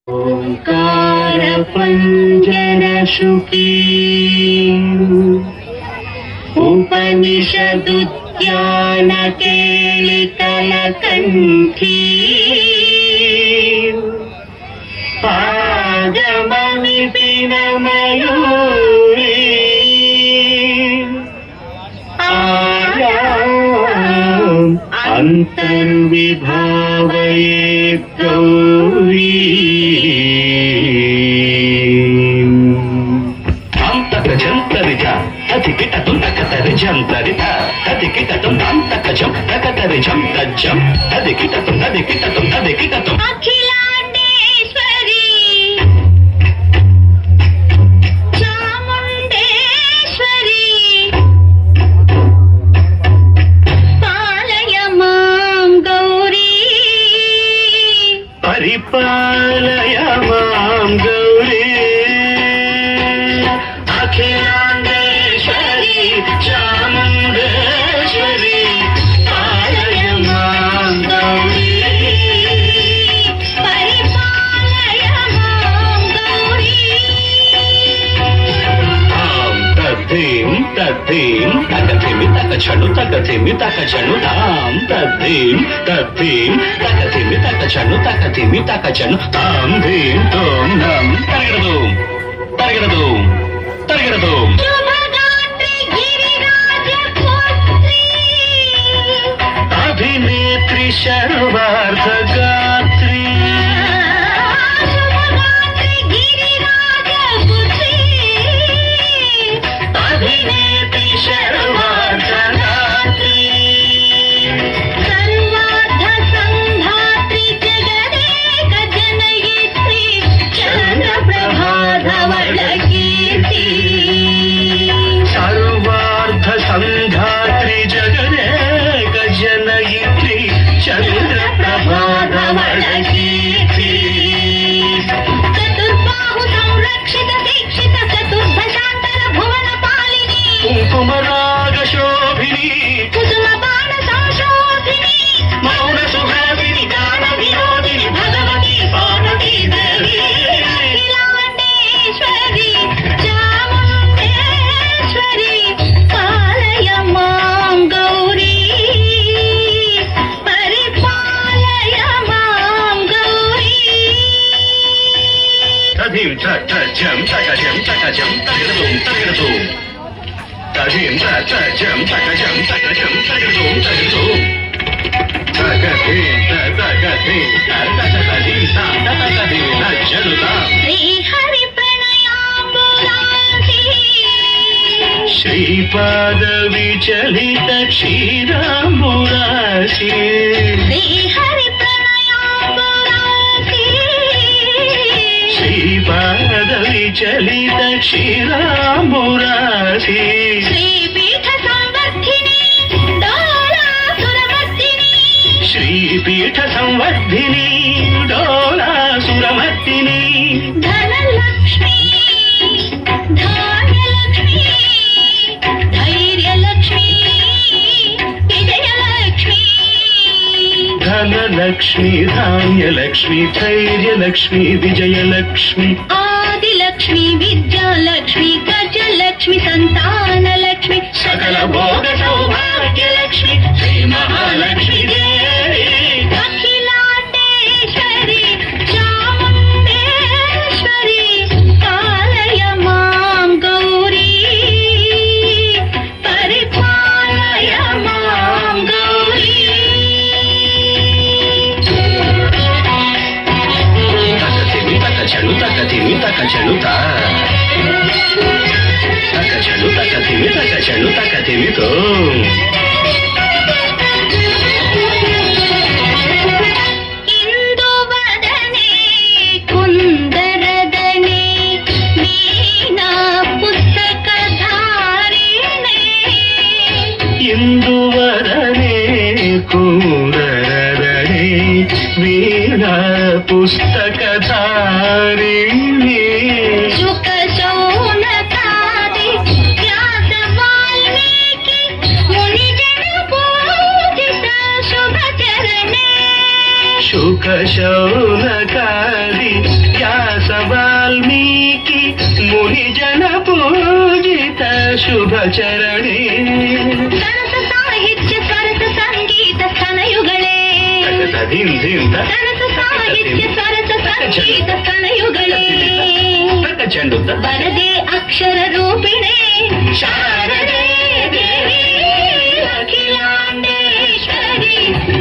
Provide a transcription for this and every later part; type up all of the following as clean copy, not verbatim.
ओंकार पंजरशुकी उपनिषदुद्यान केलिकलकण्ठी पादममिपिनमयूरी आर्याम् अन्तर्विभावये गौरी అఖిలాండేశ్వరి చాముండేశ్వరి పాలయ మాం గౌరీ పరిపాలయ మాం గౌరీ అఖిలాండేశ్వరి చాముండేశ్వరి పాలయ మాం గౌరీ పరిపాలయ మాం గౌరీ తద్ధీం తద్ధీం తకథిమి తకచను తకథిమి తకచను తాం తద్ధీం తద్ధీం తకథిమి తకచను తకథిమి తకచను తాం ధీం తోం నం తరగడదు తరగడదు తరగడదు శుభగాత్రి గిరిరాజ పుత్రి అభినేత్రి శర్వార్థ గాత్రి శుభగాత్రి గిరిరాజ పుత్రి అభినేత్రి శర్వార్థ గాత్రి సర్వార్థ సంధాత్రి జగదేక జనయిత్రి చంద్రప్రభాధవళ కీర్తి సర్వార్థ సంధాత్రి జగదేక జనయిత్రి చంద్ర ప్రభాధవళ కీర్తి చతుర్బాహు సంరక్షిత దీక్షిత చతుర్భశాంతర భువన పాలిని కుంకుమరాగ శోభిని కుసుమ బాణ సంశోభిని మౌన సుహాసిని గాన వినోదిని భగవతి పార్వతీ దేవి అఖిలాండేశ్వరి చాముండేశ్వరి పాలయ మాం గౌరీ పరిపాలయ మాం గౌరీ తధిం తజం తకజం తకజం తగడదు తగడదు తధిం తజం తకజం తకజం తగడదు తగడదు తగధిం తగధిం తగధిం తగధిం నజలుతా శ్రీహరి ప్రణయాంబులాసి శ్రీపాద విచలిత క్షీరాంబురాశి శ్రీహరి ప్రణయాంబులాసి శ్రీపాద విచలిత క్షీరాంబురాశి శ్రీపీఠ సంవర్ధిని డోలాసురమర్దిని శ్రీపీఠ సంవర్ధిని డోలాసురమర్దిని ధనలక్ష్మి ధాన్యలక్ష్మి ధైర్యలక్ష్మి విజయలక్ష్మి ధనలక్ష్మి ధాన్యలక్ష్మి ధైర్యలక్ష్మి విజయలక్ష్మి ఆదిలక్ష్మి విద్యాలక్ష్మి గజలక్ష్మి సంతానలక్ష్మి సకల భోగ సౌభాగ్యలక్ష్మి శ్రీ మహాలక్ష్మి దేవి అఖిలాండేశ్వరి చాముండేశ్వరి పాలయ మాం గౌరీ పరిపాలయ మాం గౌరీ తకతిమి తకచను తకతిమి తకచను తకచను తకతిమి తకచను తకతిమితో ఇందువదనే కుందరదనే వీణా పుస్తకధారిణే ఇందువరనే కూరరనే వీణా పుస్తకధారిణి శుక శౌనకాది వ్యాస వాల్మీకి మునిజన పూజిత శుభచరణే శుక శౌనకాది ಮುನಿಜನ ಪೂಜಿತ ಶುಭ ಚರಣಿ ಸರಸ ಸಾಹಿತ್ಯ ಸರಸ ಸಂಗೀತ ಸ್ತನಯುಗಳೇ ಸರಸ ಸಾಹಿತ್ಯ ಸರಸ ಸಂಗೀತ ಸ್ತನಯುಗಳೇ ಚೆಂಡುತ್ತ ಬರದೆ ಅಕ್ಷರ ರೂಪಿಣೆ ಶಾರದೆ ದೇವಿ ಅಖಿಲಾಂಡೇಶ್ವರಿ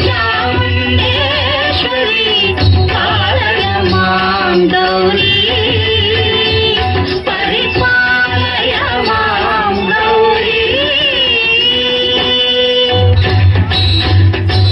ಚಾಮುಂಡೇಶ್ವರಿ ಕಾಳಗ ಮಾಂದ